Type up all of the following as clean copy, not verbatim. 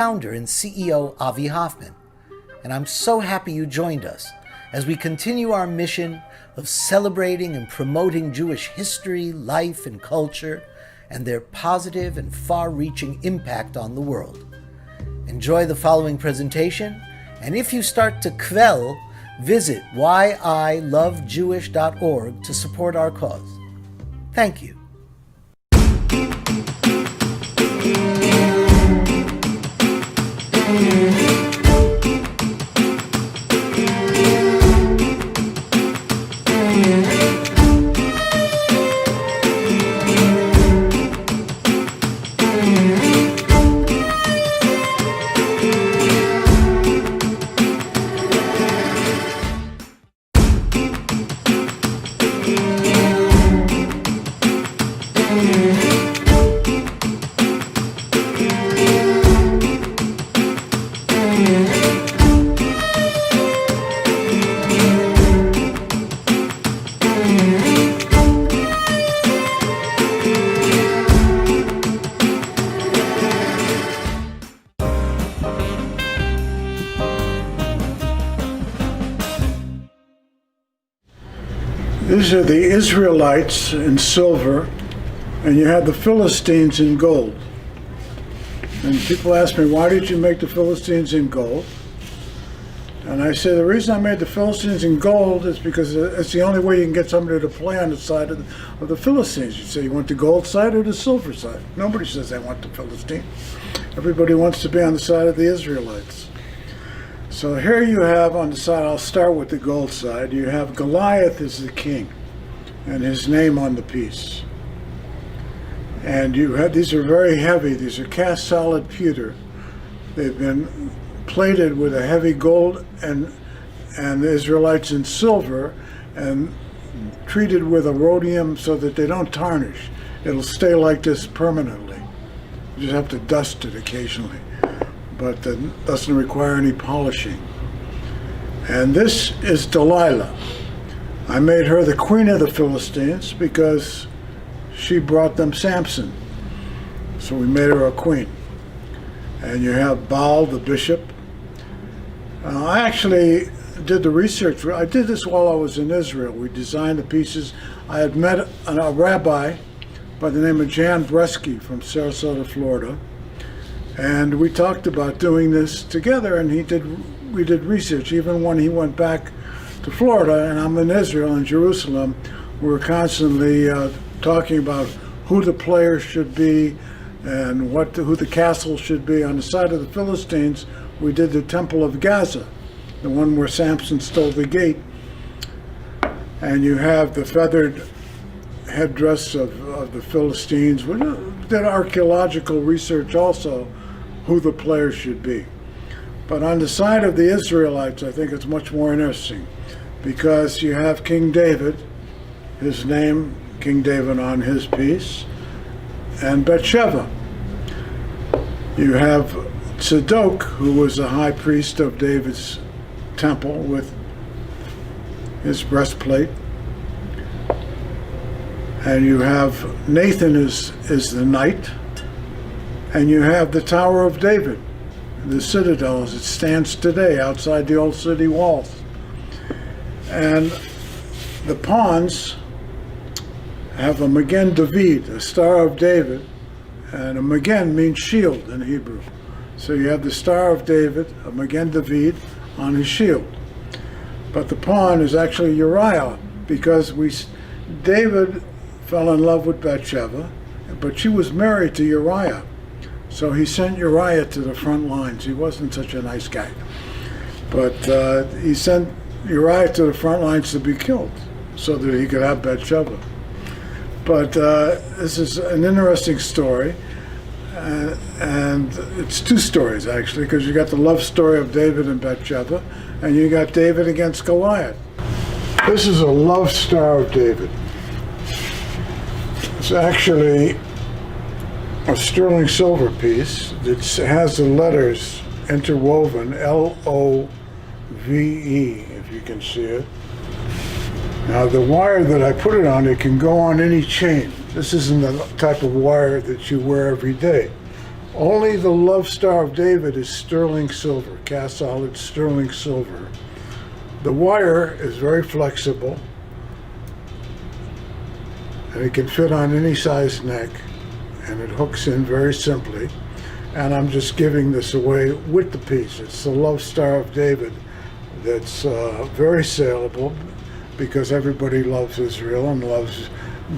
Founder and CEO Avi Hoffman, and I'm so happy you joined us as we continue our mission of celebrating and promoting Jewish history, life, and culture, and their positive and far-reaching impact on the world. Enjoy the following presentation, and if you start to kvel, visit whyilovejewish.org to support our cause. Thank you. These are the Israelites in silver, and you have the Philistines in gold. And people ask me, why did you make the Philistines in gold? And I say, the reason I made the Philistines in gold is because it's the only way you can get somebody to play on the side of the Philistines. You say, you want the gold side or the silver side? Nobody says they want the Philistine. Everybody wants to be on the side of the Israelites. So here you have on the side, I'll start with the gold side, you have Goliath as the king and his name on the piece. And you have, these are very heavy, these are cast solid pewter. They've been plated with a heavy gold and the Israelites in silver and treated with a rhodium so that they don't tarnish. It'll stay like this permanently. You just have to dust it occasionally, but it doesn't require any polishing. And this is Delilah. I made her the queen of the Philistines because she brought them Samson. So we made her a queen. And you have Baal, the bishop. I actually did the research. I did this while I was in Israel. We designed the pieces. I had met a rabbi by the name of Jan Bresky from Sarasota, Florida. And we talked about doing this together, and we did research. Even when he went back to Florida, and I'm in Israel, in Jerusalem, we were constantly talking about who the players should be and who the castle should be. On the side of the Philistines, we did the Temple of Gaza, the one where Samson stole the gate. And you have the feathered headdress of the Philistines. We did archaeological research also, who the players should be. But on the side of the Israelites, I think it's much more interesting because you have King David, his name, King David on his piece, and Bathsheba. You have Tzadok, who was a high priest of David's temple with his breastplate. And you have Nathan is the knight. And you have the Tower of David, the citadel as it stands today outside the old city walls. And the pawns have a Magen David, a Star of David, and a Magen means shield in Hebrew. So you have the Star of David, a Magen David, on his shield. But the pawn is actually Uriah, because David fell in love with Bathsheba, but she was married to Uriah. So he sent Uriah to the front lines. He wasn't such a nice guy. But he sent Uriah to the front lines to be killed so that he could have Bathsheba. But this is an interesting story. And it's two stories, actually, because you got the love story of David and Bathsheba, and you got David against Goliath. This is a love star of David. It's actually a sterling silver piece that has the letters interwoven, L-O-V-E, if you can see it. Now the wire that I put it on, it can go on any chain. This isn't the type of wire that you wear every day. Only the Love Star of David is sterling silver, cast solid sterling silver. The wire is very flexible, and it can fit on any size neck, and it hooks in very simply. And I'm just giving this away with the piece. It's the Love Star of David that's very saleable because everybody loves Israel and loves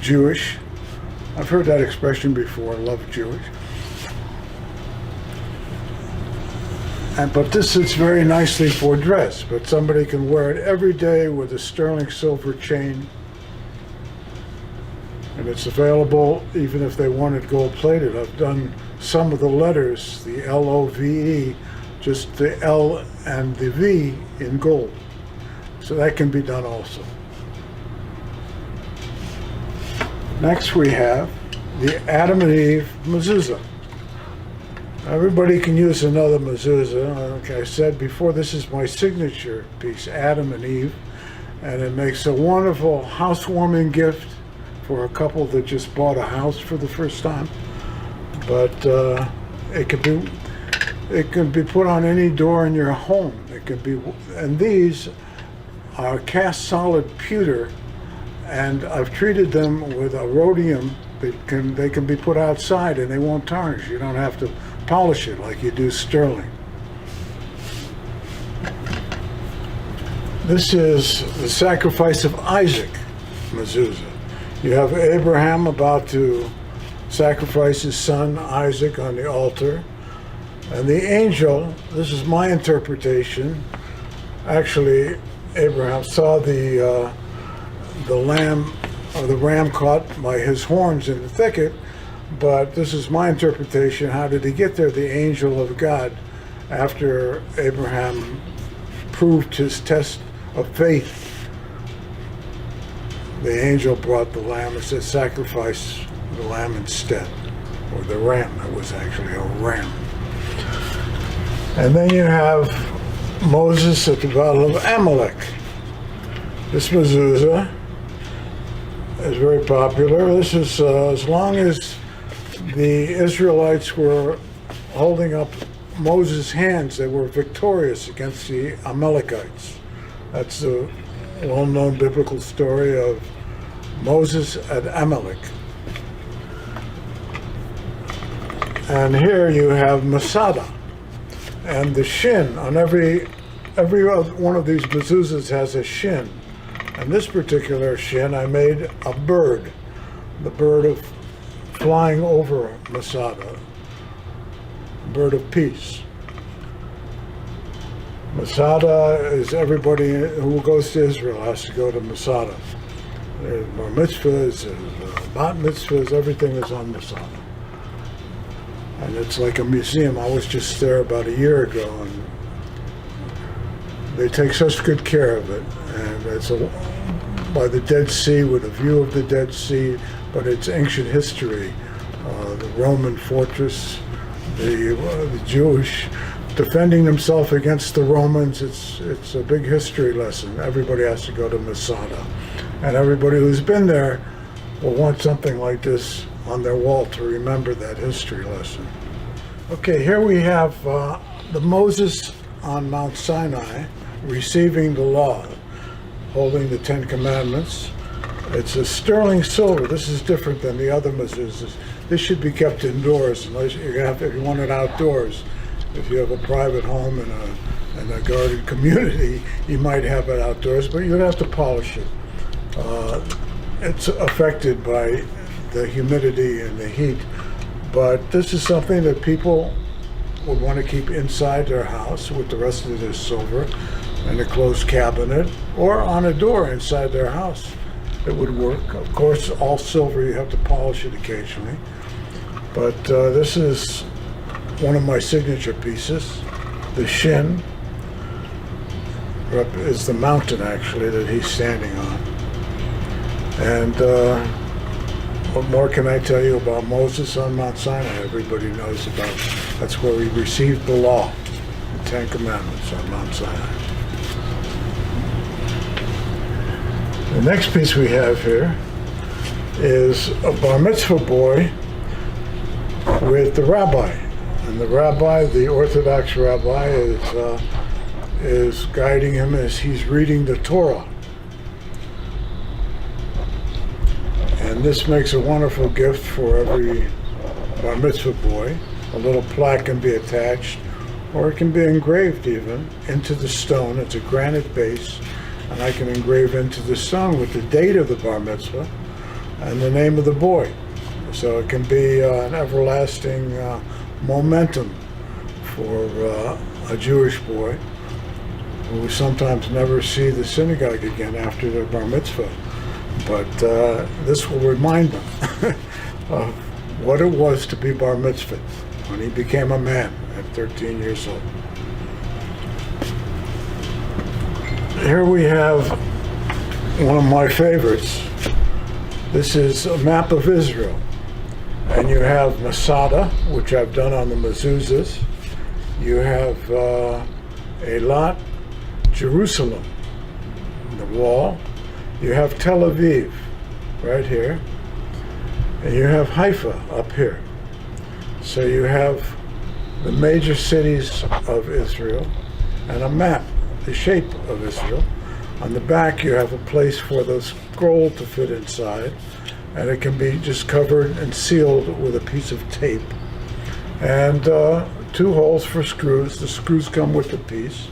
Jewish. I've heard that expression before, love Jewish. But this sits very nicely for dress, but somebody can wear it every day with a sterling silver chain. And it's available even if they want it gold plated. I've done some of the letters, the L-O-V-E, just the L and the V in gold. So that can be done also. Next we have the Adam and Eve mezuzah. Everybody can use another mezuzah. Like I said before, this is my signature piece, Adam and Eve, and it makes a wonderful housewarming gift for a couple that just bought a house for the first time. But it can be put on any door in your home. It can be, and these are cast solid pewter, and I've treated them with a rhodium. They can be put outside and they won't tarnish. You don't have to polish it like you do sterling. This is the sacrifice of Isaac mezuzah. You have Abraham about to sacrifice his son Isaac on the altar, and the angel, this is my interpretation, actually Abraham saw the lamb or the ram caught by his horns in the thicket, but this is my interpretation. How did he get there? The angel of God, after Abraham proved his test of faith, the angel brought the lamb and said, sacrifice the lamb instead, or the ram. It was actually a ram. And then you have Moses at the Battle of Amalek. This mezuzah is very popular. This is as long as the Israelites were holding up Moses' hands, they were victorious against the Amalekites. That's the well-known biblical story of Moses at Amalek. And here you have Masada, and the shin on every one of these mezuzahs has a shin. And this particular shin, I made a bird, the bird of flying over Masada, bird of peace. Masada is everybody who goes to Israel has to go to Masada. There's bar mitzvahs, there's bat mitzvahs, everything is on Masada. And it's like a museum. I was just there about a year ago, and they take such good care of it. And it's by the Dead Sea, with a view of the Dead Sea, but it's ancient history. The Roman fortress, the Jewish defending themselves against the Romans. It's a big history lesson. Everybody has to go to Masada. And everybody who's been there will want something like this on their wall to remember that history lesson. Okay, here we have the Moses on Mount Sinai receiving the law, holding the Ten Commandments. It's a sterling silver. This is different than the other mezuzahs. This should be kept indoors unless if you want it outdoors. If you have a private home in a guarded community, you might have it outdoors, but you'd have to polish it. It's affected by the humidity and the heat, but this is something that people would want to keep inside their house with the rest of their silver in a closed cabinet or on a door inside their house. It would work. Of course, all silver, you have to polish it occasionally, but this is one of my signature pieces. The shin is the mountain, actually, that he's standing on. And what more can I tell you about Moses on Mount Sinai? Everybody knows about. That's where he received the law, the Ten Commandments on Mount Sinai. The next piece we have here is a bar mitzvah boy with the rabbi. And the rabbi, the Orthodox rabbi, is guiding him as he's reading the Torah. And this makes a wonderful gift for every bar mitzvah boy. A little plaque can be attached, or it can be engraved even into the stone. It's a granite base, and I can engrave into the stone with the date of the bar mitzvah and the name of the boy. So it can be an everlasting momentum for a Jewish boy who sometimes never see the synagogue again after their bar mitzvah. But this will remind them of what it was to be bar mitzvah when he became a man at 13 years old. Here we have one of my favorites. This is a map of Israel. And you have Masada, which I've done on the mezuzahs. You have Eilat, Jerusalem, the wall. You have Tel Aviv, right here. And you have Haifa up here. So you have the major cities of Israel and a map, the shape of Israel. On the back you have a place for the scroll to fit inside, and it can be just covered and sealed with a piece of tape. And 2 holes for screws. The screws come with the piece.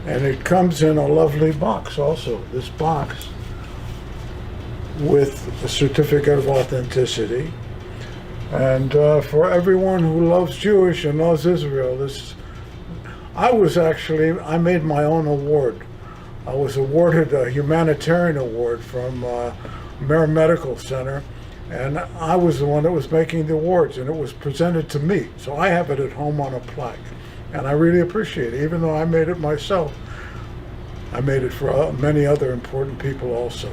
And it comes in a lovely box also. This box with a certificate of authenticity. And for everyone who loves Jewish and loves Israel, I made my own award. I was awarded a humanitarian award from Mare Medical Center, and I was the one that was making the awards, and it was presented to me. So I have it at home on a plaque, and I really appreciate it. Even though I made it myself, I made it for many other important people also.